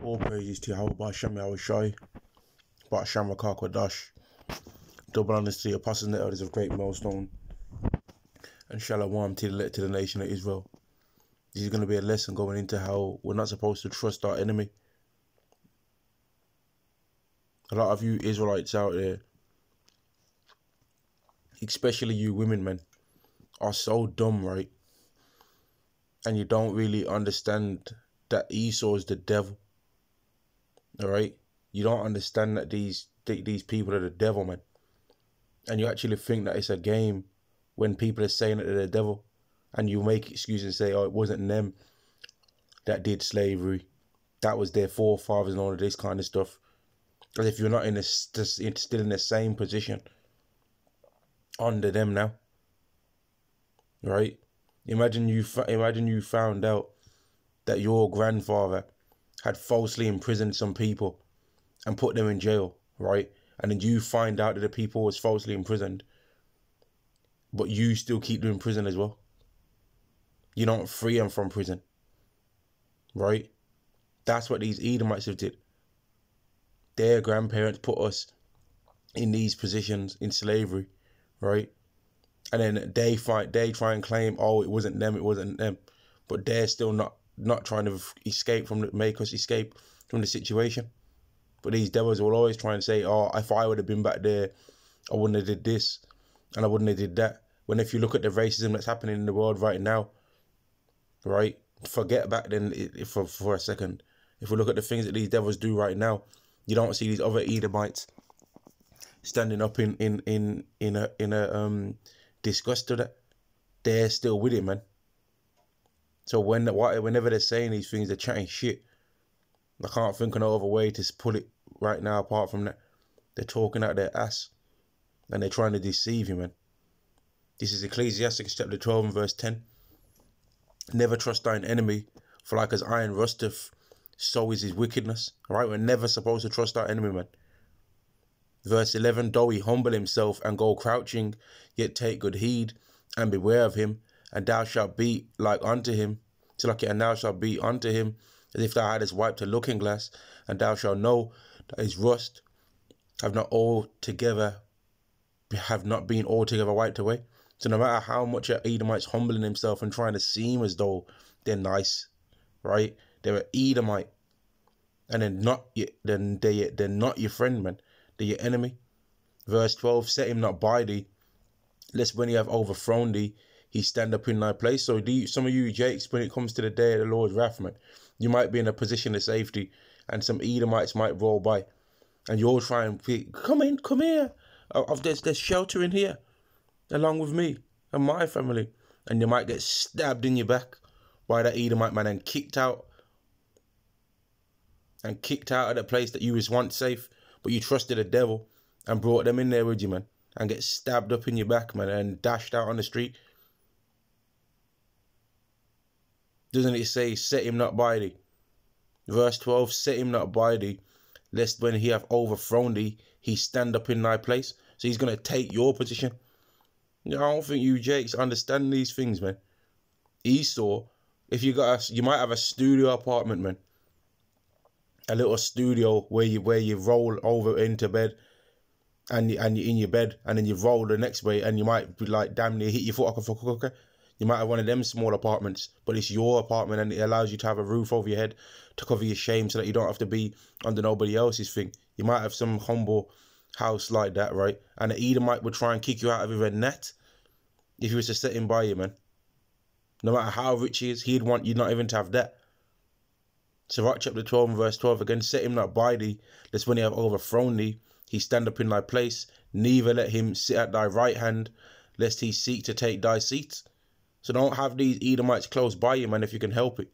All praises to Yahweh Ba'Shem Yahushai, Ba'Shem Rakah Kodash. Double honors to the apostles and the elders of Great Millstone, and Shalom to the nation of Israel. This is going to be a lesson going into how we're not supposed to trust our enemy. A lot of you Israelites out there, especially you women, man, are so dumb, right? And you don't really understand that Esau is the devil. All right? You don't understand that these people are the devil, man. And you actually think that it's a game when people are saying that they're the devil, and you make excuses and say, oh, it wasn't them that did slavery. That was their forefathers and all of this kind of stuff. As if you're not still in the same position under them now. Right? Imagine you found out that your grandfather had falsely imprisoned some people and put them in jail, right? And then you find out that the people was falsely imprisoned, but you still keep them in prison as well. You don't free them from prison, right? That's what these Edomites have did. Their grandparents put us in these positions in slavery, right? And then they try and claim, oh, it wasn't them, but they're still not trying to make us escape from the situation. But these devils will always try and say, oh, if I would have been back there, I wouldn't have did this and I wouldn't have did that. When if you look at the racism that's happening in the world right now, right? Forget back then for a second. If we look at the things that these devils do right now, you don't see these other Edomites standing up in a disgust to that. They're still with it, man. So whenever they're saying these things, they're chatting shit. I can't think of no other way to put it right now apart from that. They're talking out their ass and they're trying to deceive you, man. This is Ecclesiastes chapter 12 and verse 10. Never trust thine enemy, for like as iron rusteth, so is his wickedness. All right, we're never supposed to trust our enemy, man. Verse 11, though he humble himself and go crouching, yet take good heed and beware of him, and thou shalt be like unto him, and thou shalt be unto him as if thou hadst wiped a looking glass, and thou shalt know that his rust have not been altogether wiped away. So no matter how much an Edomite's humbling himself and trying to seem as though they're nice, right? They're an Edomite, and they're not your friend, man. They're your enemy. Verse 12, set him not by thee, lest when he have overthrown thee, he stand up in thy place. So some of you Jakes, when it comes to the day of the Lord's wrath, man, you might be in a position of safety, and some Edomites might roll by, and you'll try and come here. There's shelter in here, along with me and my family, and you might get stabbed in your back by that Edomite, man, and kicked out of the place that you was once safe, but you trusted the devil and brought them in there with you, man, and get stabbed up in your back, man, and dashed out on the street. Doesn't it say, set him not by thee? Verse 12, set him not by thee, lest when he have overthrown thee, he stand up in thy place. So he's going to take your position. I don't think you Jakes understand these things, man. Esau, if you might have a studio apartment, man. A little studio where you roll over into bed, and you're in your bed, and then you roll the next way, and you might be like damn near hit your foot off a. You might have one of them small apartments, but it's your apartment, and it allows you to have a roof over your head to cover your shame so that you don't have to be under nobody else's thing. You might have some humble house like that, right? And the Edomite would try and kick you out of your net if he was to set him by you, man. No matter how rich he is, he'd want you not even to have that. Sirach chapter 12 and verse 12 again, set him not by thee, lest when he have overthrown thee, he stand up in thy place, neither let him sit at thy right hand, lest he seek to take thy seat. So don't have these Edomites close by you, man, if you can help it.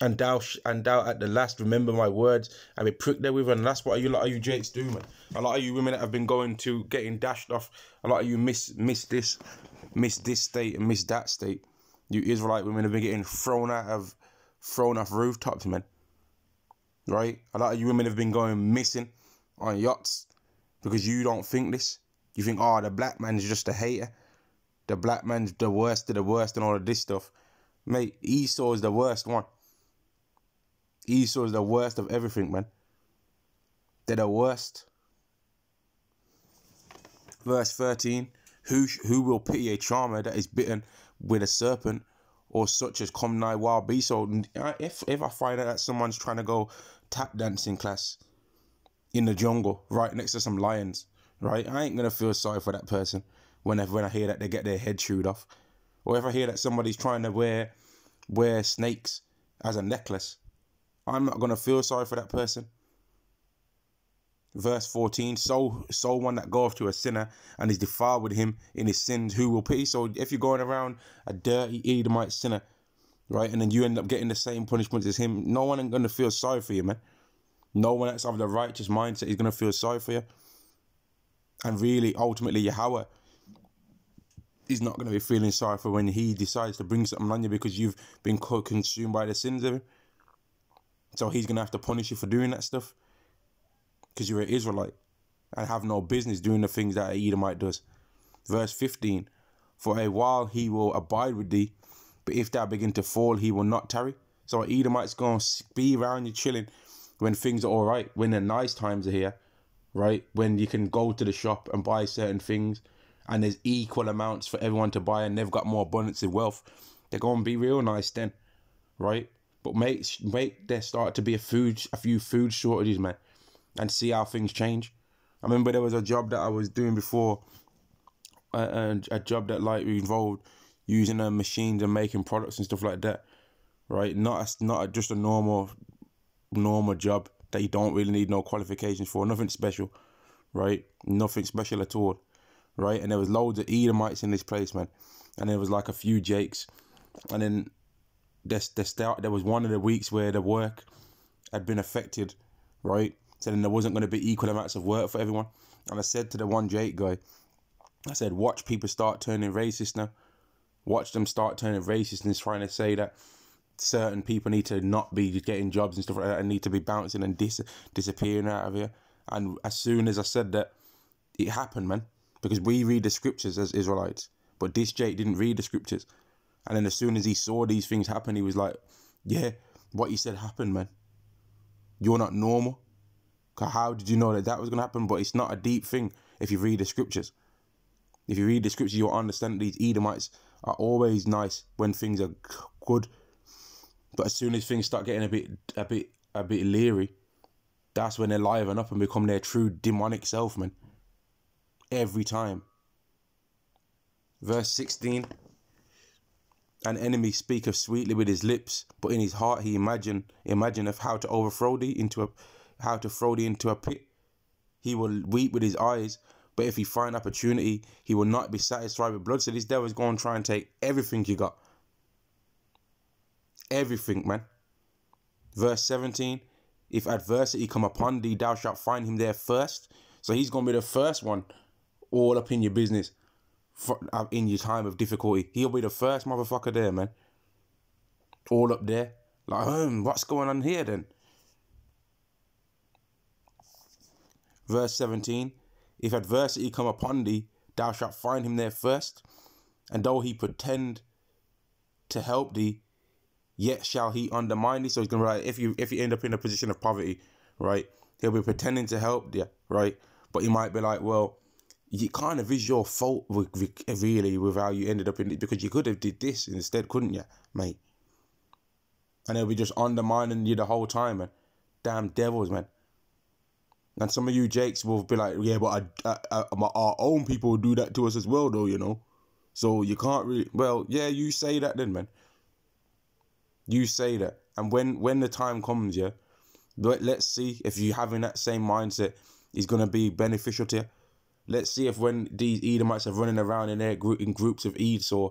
And thou at the last remember my words and be pricked therewith. And that's what a lot of you Jakes do, man. A lot of you women that have been getting dashed off. A lot of you miss this state and miss that state. You Israelite women have been getting thrown off rooftops, man. Right? A lot of you women have been going missing on yachts because you don't think this. You think, oh, the black man's just a hater. The black man's the worst of the worst and all of this stuff. Mate, Esau is the worst one. Esau is the worst of everything, man. They're the worst. Verse 13, who will pity a charmer that is bitten with a serpent, or such as come nigh wild beasts? So if I find out that someone's trying to go tap dancing class in the jungle right next to some lions, right, I ain't gonna feel sorry for that person when I hear that they get their head chewed off. Or if I hear that somebody's trying to wear snakes as a necklace, I'm not gonna feel sorry for that person. Verse 14, so one that goeth to a sinner and is defiled with him in his sins, who will pity? So if you're going around a dirty Edomite sinner, right, and then you end up getting the same punishment as him, no one ain't going to feel sorry for you, man. No one that's of the righteous mindset is going to feel sorry for you. And really, ultimately, Yahweh is not going to be feeling sorry for when he decides to bring something on you because you've been consumed by the sins of him. So he's going to have to punish you for doing that stuff, because you're an Israelite and have no business doing the things that an Edomite does. Verse 15, for a while he will abide with thee, but if thou begin to fall, he will not tarry. So an Edomite's going to be around you chilling when things are all right, when the nice times are here, right? When you can go to the shop and buy certain things and there's equal amounts for everyone to buy and they've got more abundance of wealth. They're going to be real nice then, right? But make there start to be a few food shortages, man, and see how things change. I remember there was a job that I was doing before, and a job that like involved using machines and making products and stuff like that, right? Not just a normal job that you don't really need no qualifications for, nothing special, right? Nothing special at all, right? And there was loads of Edomites in this place, man, and there was like a few Jakes, and then there was one of the weeks where the work had been affected, right? So then there wasn't going to be equal amounts of work for everyone. And I said to the one Jake guy, I said, watch people start turning racist now. Watch them start turning racist and trying to say that certain people need to not be getting jobs and stuff like that and need to be bouncing and disappearing out of here. And as soon as I said that, it happened, man. Because we read the scriptures as Israelites. But this Jake didn't read the scriptures. And then as soon as he saw these things happen, he was like, yeah, what you said happened, man. You're not normal. How did you know that was going to happen? But it's not a deep thing if you read the scriptures. If you read the scriptures, you'll understand that these Edomites are always nice when things are good. But as soon as things start getting a bit leery, that's when they liven up and become their true demonic self, man. Every time. Verse 16. An enemy speaketh sweetly with his lips, but in his heart he imagineth how to throw thee into a pit. He will weep with his eyes, but if he find opportunity, he will not be satisfied with blood. So this devil's going to try and take everything you got. Everything, man. Verse 17, if adversity come upon thee, thou shalt find him there first. So he's going to be the first one all up in your business in your time of difficulty. He'll be the first motherfucker there, man. All up there. Like, what's going on here then? Verse 17, if adversity come upon thee, thou shalt find him there first. And though he pretend to help thee, yet shall he undermine thee. So he's going to be like, if you end up in a position of poverty, right, he'll be pretending to help you, right? But he might be like, well, it kind of is your fault, really, with how you ended up in it, because you could have did this instead, couldn't you, mate? And they'll be just undermining you the whole time, man. Damn devils, man. And some of you Jakes will be like, yeah, but our own people will do that to us as well, though, you know. So you can't really, well, yeah, you say that then, man. You say that. And when the time comes, yeah, let's see if you having that same mindset is going to be beneficial to you. Let's see if when these Edomites are running around in groups of Esau,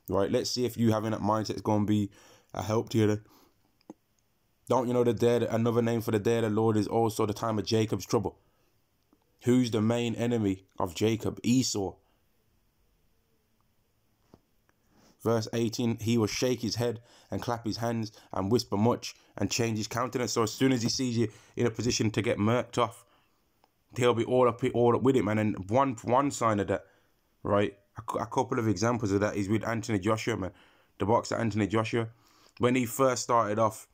right, let's see if you having that mindset is going to be a help to you then. Don't you know that another name for the day of the Lord is also the time of Jacob's trouble? Who's the main enemy of Jacob? Esau. Verse 18, he will shake his head and clap his hands and whisper much and change his countenance. So as soon as he sees you in a position to get murked off, he'll be all up with it, man. And one sign of that, right, a couple of examples of that is with Anthony Joshua, man. The boxer Anthony Joshua. When he first started off,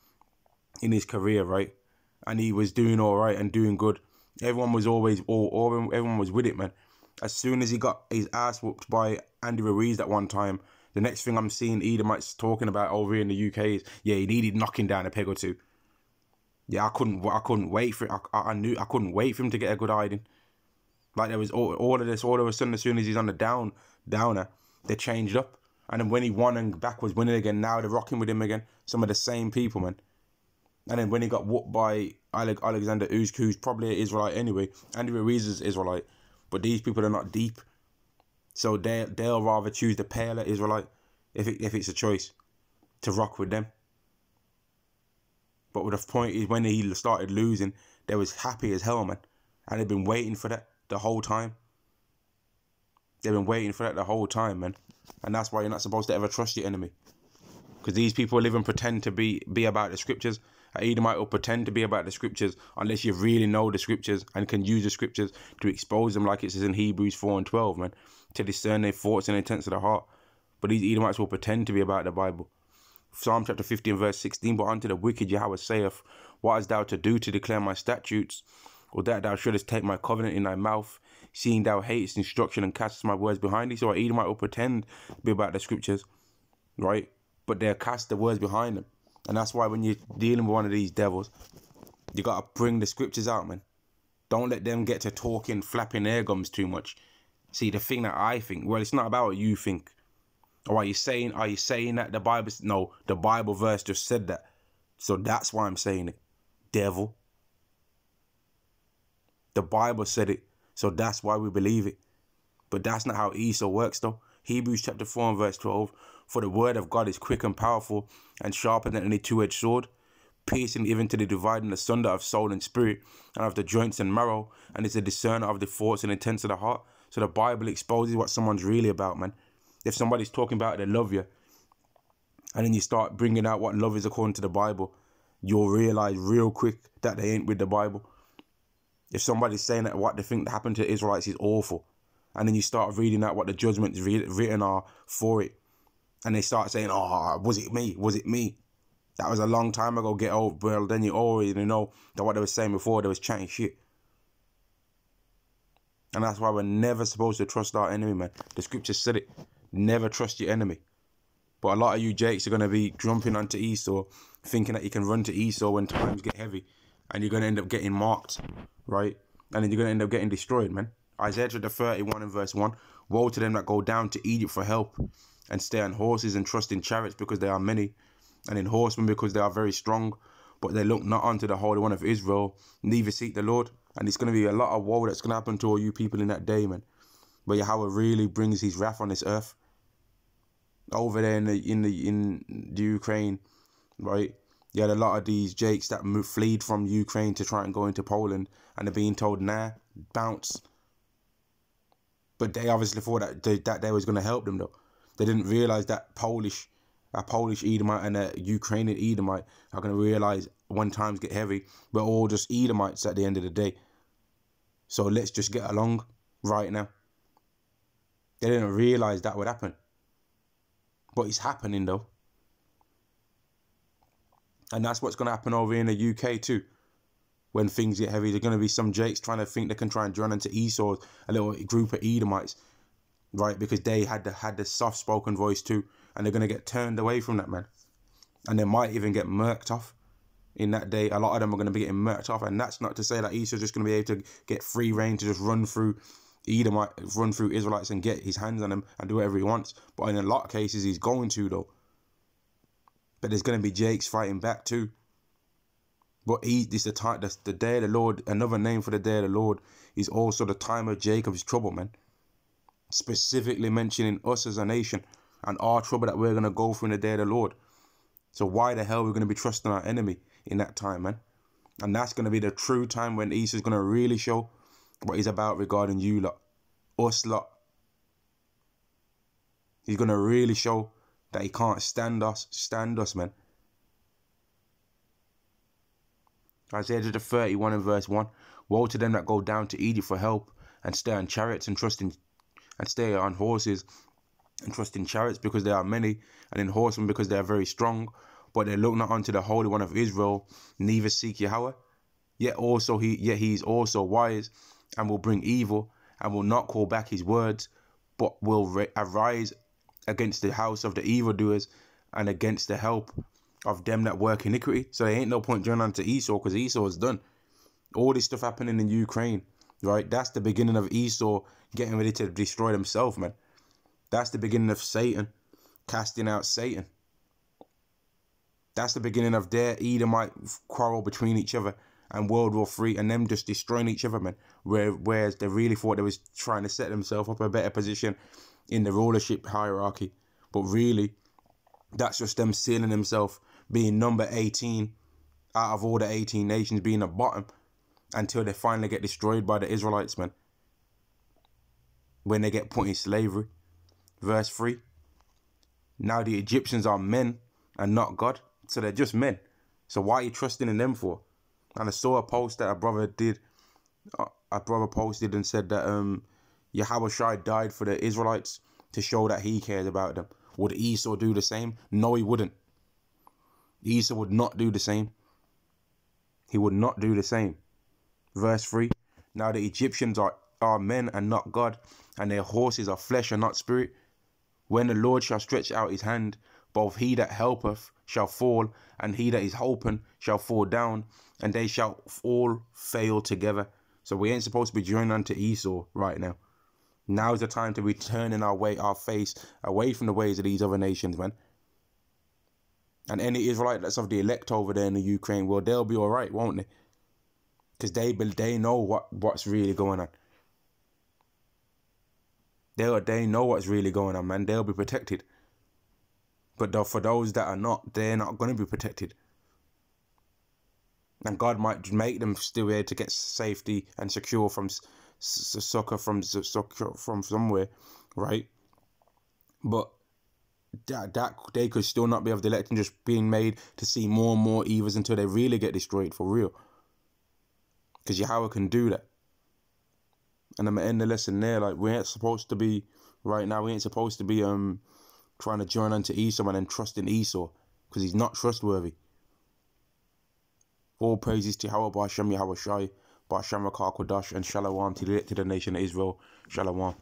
in his career, right? And he was doing all right and doing good. Everyone was always, everyone was with it, man. As soon as he got his ass whooped by Andy Ruiz that one time, the next thing I'm seeing Edomites talking about over here in the UK is, yeah, he needed knocking down a peg or two. Yeah, I couldn't wait for it. I knew I couldn't wait for him to get a good hiding. Like there was all of this, all of a sudden, as soon as he's on the downer, they changed up. And then when he won and back was winning again, now they're rocking with him again. Some of the same people, man. And then when he got whooped by Alexander Usyk, who's probably an Israelite anyway, Andy Ruiz is Israelite, but these people are not deep, so they'll rather choose the paler Israelite if it's a choice to rock with them. But the point is, when he started losing, they was happy as hell, man, and they've been waiting for that the whole time. They've been waiting for that the whole time, man, and that's why you're not supposed to ever trust your enemy, because these people live and pretend to be about the scriptures. Edomite will pretend to be about the scriptures unless you really know the scriptures and can use the scriptures to expose them, like it says in Hebrews 4 and 12, man, to discern their thoughts and intents of the heart. But these Edomites will pretend to be about the Bible. Psalm chapter 50 and verse 16, but unto the wicked Yahweh saith, what hast thou to do to declare my statutes, or that thou shouldest take my covenant in thy mouth, seeing thou hatest instruction and castest my words behind thee? So an Edomite will pretend to be about the scriptures, right? But they'll cast the words behind them. And that's why when you're dealing with one of these devils, you got to bring the scriptures out, man. Don't let them get to talking, flapping their gums too much. See, the thing that I think, well, it's not about what you think. Or are you saying that the Bible, no, the Bible verse just said that. So that's why I'm saying it. Devil. The Bible said it. So that's why we believe it. But that's not how Esau works, though. Hebrews chapter 4 and verse 12. For the word of God is quick and powerful and sharper than any two-edged sword, piercing even to the dividing asunder of soul and spirit, and of the joints and marrow, and is a discerner of the thoughts and intents of the heart. So the Bible exposes what someone's really about, man. If somebody's talking about they love you, and then you start bringing out what love is according to the Bible, you'll realize real quick that they ain't with the Bible. If somebody's saying that what they think that happened to Israelites is awful, and then you start reading out what the judgments written are for it, and they start saying, oh, was it me? Was it me? That was a long time ago, get over. Well, then you already know that what they were saying before, they was chatting shit. And that's why we're never supposed to trust our enemy, man. The scripture said it. Never trust your enemy. But a lot of you jakes are going to be jumping onto Esau, thinking that you can run to Esau when times get heavy. And you're going to end up getting marked, right? And then you're going to end up getting destroyed, man. Isaiah chapter 31 and verse 1. Woe to them that go down to Egypt for help, and stay on horses and trust in chariots because they are many, and in horsemen because they are very strong, but they look not unto the Holy One of Israel, neither seek the Lord. And it's going to be a lot of woe that's going to happen to all you people in that day, man, where Yahweh really brings his wrath on this earth. Over there in the Ukraine, right, you had a lot of these jakes that fled from Ukraine to try and go into Poland, and they're being told, nah, bounce. But they obviously thought that they was going to help them, though. They didn't realize that a Polish Edomite and a Ukrainian Edomite are going to realize when times get heavy, we're all just Edomites at the end of the day. So let's just get along right now. They didn't realize that would happen. But it's happening, though. And that's what's going to happen over in the UK too. When things get heavy, there's going to be some jakes trying to think they can try and join into Esau, a little group of Edomites, right? Because they had the soft-spoken voice too, and they're going to get turned away from that, man. And they might even get murked off in that day. A lot of them are going to be getting murked off, and that's not to say that Esau's just going to be able to get free reign to just run through Israelites and get his hands on them and do whatever he wants. But in a lot of cases, he's going to, though. But there's going to be jakes fighting back too. But this the day of the Lord. Another name for the day of the Lord is also the time of Jacob's trouble, man. Specifically mentioning us as a nation and our trouble that we're going to go through in the day of the Lord. So why the hell are we going to be trusting our enemy in that time, man? And that's going to be the true time when Esau's going to really show what he's about regarding you lot, us lot. He's going to really show that he can't stand us, man. Isaiah 31 and verse 1. Woe to them that go down to Egypt for help, and stay on chariots and stay on horses and trust in chariots because they are many, and in horsemen because they are very strong, but they look not unto the Holy One of Israel, neither seek Yahweh. Yet he is also wise, and will bring evil, and will not call back his words, but will arise against the house of the evildoers, and against the help of them that work iniquity. So there ain't no point joining on to Esau, because Esau is done. All this stuff happening in Ukraine, right? That's the beginning of Esau getting ready to destroy himself, man. That's the beginning of Satan casting out Satan. That's the beginning of their Edomite quarrel between each other and World War III, and them just destroying each other, man. Whereas they really thought they was trying to set themselves up a better position in the rulership hierarchy. But really, that's just them sealing themselves, being number 18 out of all the 18 nations, being the bottom, until they finally get destroyed by the Israelites, man. When they get put in slavery. Verse 3. Now the Egyptians are men and not God. So they're just men. So why are you trusting in them for? And I saw a post that a brother posted and said that Yahweh Shai died for the Israelites to show that he cares about them. Would Esau do the same? No, he wouldn't. Esau would not do the same. He would not do the same. Verse 3. Now the Egyptians are men and not God, and their horses are flesh and not spirit. When the Lord shall stretch out his hand, both he that helpeth shall fall, and he that is hoping shall fall down, and they shall all fail together. So we ain't supposed to be joining unto Esau right now. Now is the time to be turning our face away from the ways of these other nations, man. And any Israelite that's of the elect over there in the Ukraine, well, they'll be all right, won't they? Because they know what's really going on. They know what's really going on, man. They'll be protected. But for those that are not, they're not going to be protected. And God might make them still able to get safety and secure from succor from somewhere, right? But that they could still not be of the elect and just being made to see more and more evils until they really get destroyed for real. Because Yahweh can do that. And I'm going to end the lesson there. Like, we ain't supposed to be, right now, we ain't supposed to be trying to join unto Esau and then trust in Esau, because he's not trustworthy. All praises to Yahweh, Ba'ashem Yahweh Shai, Ba'ashem Rakah Kodash, and Shalom to the nation of Israel. Shalom.